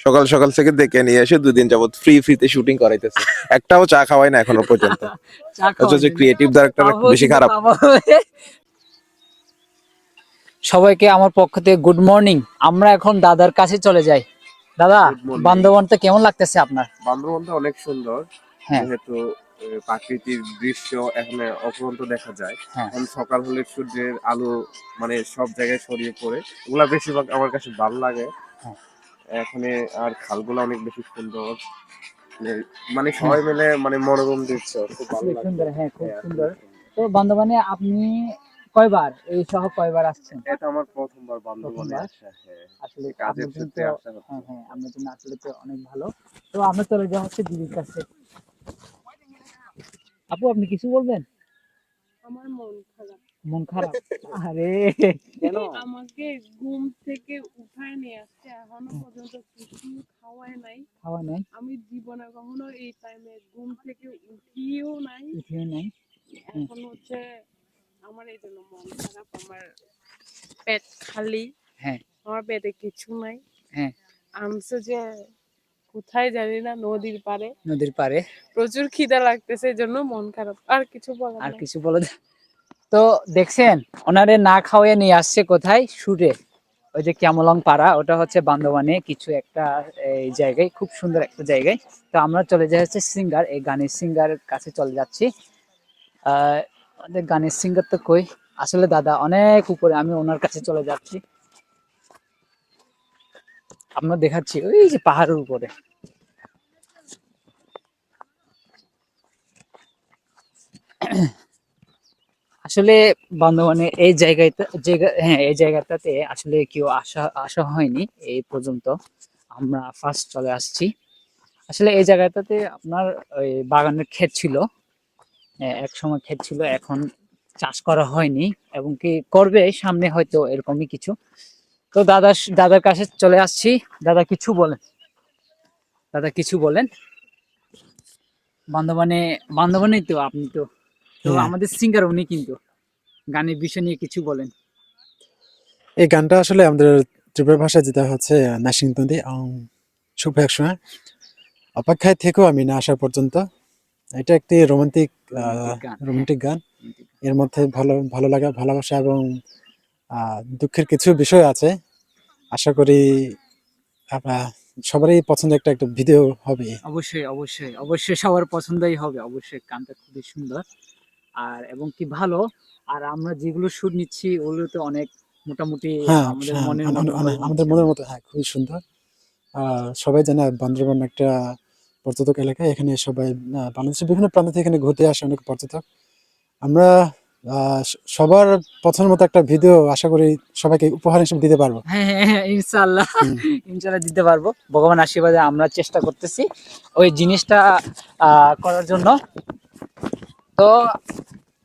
সকাল সকাল থেকে ডেকে নিয়ে এসে 2 দিন যাবত ফ্রিতে শুটিং করাইতেছে। একটাও চা খাওয়াই না এখনো পর্যন্ত। চা অথচ খাওয়াই ক্রিয়েটিভ ডাইরেক্টর তাও বেশি কিন্তু খারাপ। সবাইকে আমার পক্ষ থেকে গুড মর্নিং। আমরা এখন দাদার কাছে চলে যাই। দাদা, গুড মর্নিং। বান্দরবনটা কেমন লাগতেছে আপনার? বান্দরবনটা অনেক সুন্দর, হ্যাঁ যেহেতু প্রাকৃতিক দৃশ্য এখানে অপরন্ত দেখা যায়। হ্যাঁ এখন সকাল হলে সূর্যের আলো মানে সব জায়গায় ছড়িয়ে পড়ে, ওগুলা বেশিরভাগ আমার কাছে ভালো লাগে। হ্যাঁ এখানে আর খালগুলো অনেক বেশি সুন্দর, মানে হ্যাঁ সবাই মিলে মানে মনোরম দৃশ্য, খুব ভালো আসলে লাগছে। সুন্দর, হ্যাঁ খুব হ্যাঁ, আসলে সুন্দর। তো বান্দরবনে আপনি কয়বার এই সহ কয়বার আসছেন? এটা আমার প্রথমবার বান্দরবনে প্রথমবার। আসা। হ্যাঁ, আসলে কাজের আপনার জন্য সূত্রে তো, আসা হচ্ছে। হ্যাঁ হ্যাঁ আপনার জন্য আসলে তো অনেক ভালো। তো আমরা চলে যাওয়া হচ্ছে দিদির কাছে। আপু, আপনি কিছু বলবেন? আমার মন খারাপ। মন খারাপ? আরে কেন? আমাকে ঘুম থেকে উঠায় নিয়ে আসছে, এখনো পর্যন্ত কিছু খাওয়ায় নাই। খাওয়া নাই? আমি জীবনে কখনো এই টাইমে ঘুম থেকে উঠিও নাই। উঠিও নাই? এখন হচ্ছে আমার এই জন্য মন খারাপ। আমার পেট খালি, হ্যাঁ আমার পেটে কিছু নাই। হ্যাঁ আনছে যে কোথায় জানি না, নদীর পাড়ে। নদীর পাড়ে। প্রচুর খিদা লাগতেছে, এই জন্য মন খারাপ, আর কিছু বলার আর নাই। কিছু বলে তো দেখছেন, ওনারে না খাওয়াইয়ে নিয়ে আসছে কোথায়? শুটে। ওই যে ক্যামলং পাড়া, ওটা হচ্ছে বান্দরবানে কিছু একটা এই জায়গায়, খুব সুন্দর একটা জায়গায়। তো আমরা চলে যাই হচ্ছে সিঙ্গার, এই গানের সিঙ্গার কাছে চলে যাচ্ছি। আমাদের গানের সিঙ্গার তো কই, আসলে দাদা অনেক উপরে, আমি ওনার কাছে চলে যাচ্ছি। আপনার দেখাচ্ছি ওই যে পাহাড়ের উপরে। আসলে বান্দরবানে এই হ্যাঁ এই জায়গাটাতে আসলে কেউ আসা আসা হয়নি এই পর্যন্ত। আমরা ফার্স্ট চলে আসছি। আসলে এই জায়গাটাতে আপনার ওই বাগানের ক্ষেত ছিল, এক সময় ক্ষেত ছিল, এখন চাষ করা হয়নি এবং কি করবে সামনে হয়তো, এরকমই কিছু। তো দাদার কাছে চলে আসছি। দাদা কিছু বলেন, দাদা কিছু বলেন। বান্দরবানে, বান্দরবানেই তো আপনি তো, তো হ্যাঁ, আমাদের সিঙ্গার উনি, কিন্তু গানের বিষয় নিয়ে কিছু বলেন। এই গানটা আসলে আমাদের ত্রিপুরা ভাষায় যেটা হচ্ছে নাসিংতন্দি শুভ একসময় অপেক্ষায় থেকেও আমি না আসা পর্যন্ত। এটা একটি রোমান্টিক রোমান্টিক গান, হ্যাঁ। রোমান্টিক গান। এর মধ্যে ভালো ভালো লাগা, ভালোবাসা এবং দুঃখের কিছু বিষয় আছে। আশা করি আপনার সবারই পছন্দের একটা একটা ভিডিও হবে। অবশ্যই অবশ্যই অবশ্যই সবার পছন্দই হবে, অবশ্যই গানটা খুবই সুন্দর আর এবং কি ভালো। আর আমরা যেগুলো শুট নিচ্ছি ওগুলো তো অনেক মোটামুটি হ্যাঁ, আমাদের হ্যাঁ, মনের মতো করে আমাদের নিচ্ছি মনের আমরা। মতো, হ্যাঁ, খুবই সুন্দর। সবাই জানে বান্দরবান একটা পর্যটক এলাকা। এখানে সবাই বাংলাদেশের বিভিন্ন প্রান্ত থেকে এখানে ঘুরতে আসে অনেক পর্যটক। আমরা সবার পছন্দের মতো একটা ভিডিও আশা করি সবাইকে উপহার হিসেবে দিতে পারবো। হ্যাঁ হ্যাঁ হ্যাঁ, ইনশাল্লাহ হুম। ইনশাল্লাহ দিতে পারবো, ভগবান আশীর্বাদে আমরা চেষ্টা করতেছি ওই জিনিসটা করার জন্য। তো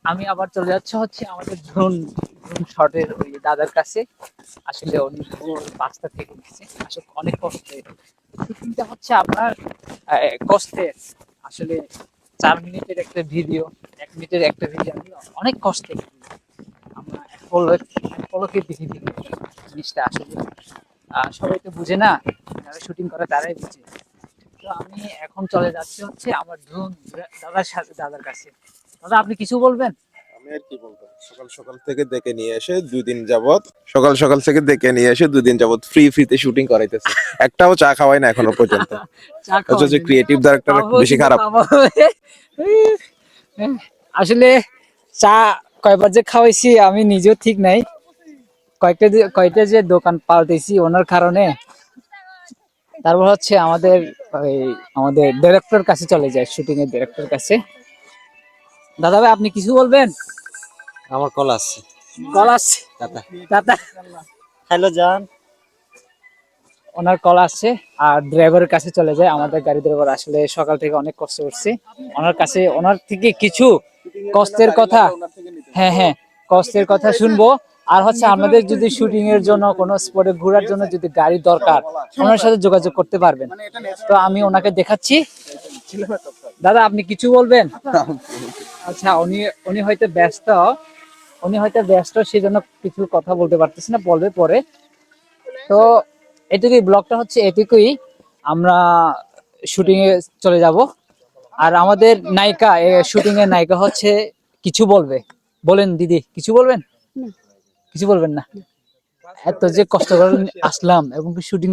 আমি আবার চলে যাচ্ছে হচ্ছে আমাদের ড্রোন ড্রোন শটের ওই দাদার কাছে। আসলে উনি ভোর 5টা থেকে উঠেছে, আসলে অনেক কষ্টে শুটিংটা হচ্ছে আপনার কষ্টের। আসলে 4 মিনিটের একটা ভিডিও, 1 মিনিটের একটা ভিডিও, আমি অনেক কষ্টে আমরা এক পলকে দেখে দিই জিনিসটা। আসলে সবাই তো বুঝে না, যারা শুটিং করে তারাই বুঝে। তো আমি এখন চলে যাচ্ছি হচ্ছে আমার ড্রোন দাদার কাছে। দাদা, আপনি কিছু বলবেন? আমি আর কি বলবো, সকাল সকাল থেকে ডেকে নিয়ে এসে 2 দিন যাবত, সকাল সকাল থেকে ডেকে নিয়ে এসে 2 দিন যাবত ফ্রিতে শুটিং করাইতেছে। একটাও চা খাওয়াই না এখনো পর্যন্ত। চা অথচ খাওয়াবেন? ক্রিয়েটিভ ডাইরেক্টর তাও বেশি কিন্তু খারাপ। আসলে চা কয়বার যে খাওয়াইছি আমি নিজেও ঠিক নাই। কয়টা যে দোকান পাল্টেছি ওনার কারণে। তারপর হচ্ছে ওই আমাদের ডিরেক্টর কাছে চলে যায়, শুটিং এর ডিরেক্টর কাছে। দাদা ভাই, আপনি কিছু বলবেন? আমার কল আছে। কল আসছে? টাটা। দাদা, হ্যালো জান। ওনার কল আসছে আর ড্রাইভারের কাছে চলে যায়। আমাদের গাড়ি ড্রাইভার আসলে সকাল থেকে অনেক কষ্ট করছে। ওনার কাছে, ওনার থেকে কিছু কষ্টের কথা, হ্যাঁ হ্যাঁ কষ্টের কথা শুনবো। আর হচ্ছে আমাদের যদি শুটিং এর জন্য কোনো স্পটে ঘোরার জন্য যদি গাড়ি দরকার, ওনার সাথে যোগাযোগ করতে পারবেন। তো আমি ওনাকে দেখাচ্ছি। দাদা, আপনি কিছু বলবেন? আচ্ছা, উনি উনি হয়তো ব্যস্ত, সেই জন্য কিছু কথা বলতে পারতেছি না, বলবে পরে। তো এটুকুই, ব্লগটা হচ্ছে এটুকুই। আমরা শুটিং এ চলে যাব। আর আমাদের নায়িকা শুটিং এর নায়িকা হচ্ছে কিছু বলবে, বলেন দিদি কিছু বলবেন? না। কিছু বলবেন না? এত যে কষ্ট করে আসলাম এবং শুটিং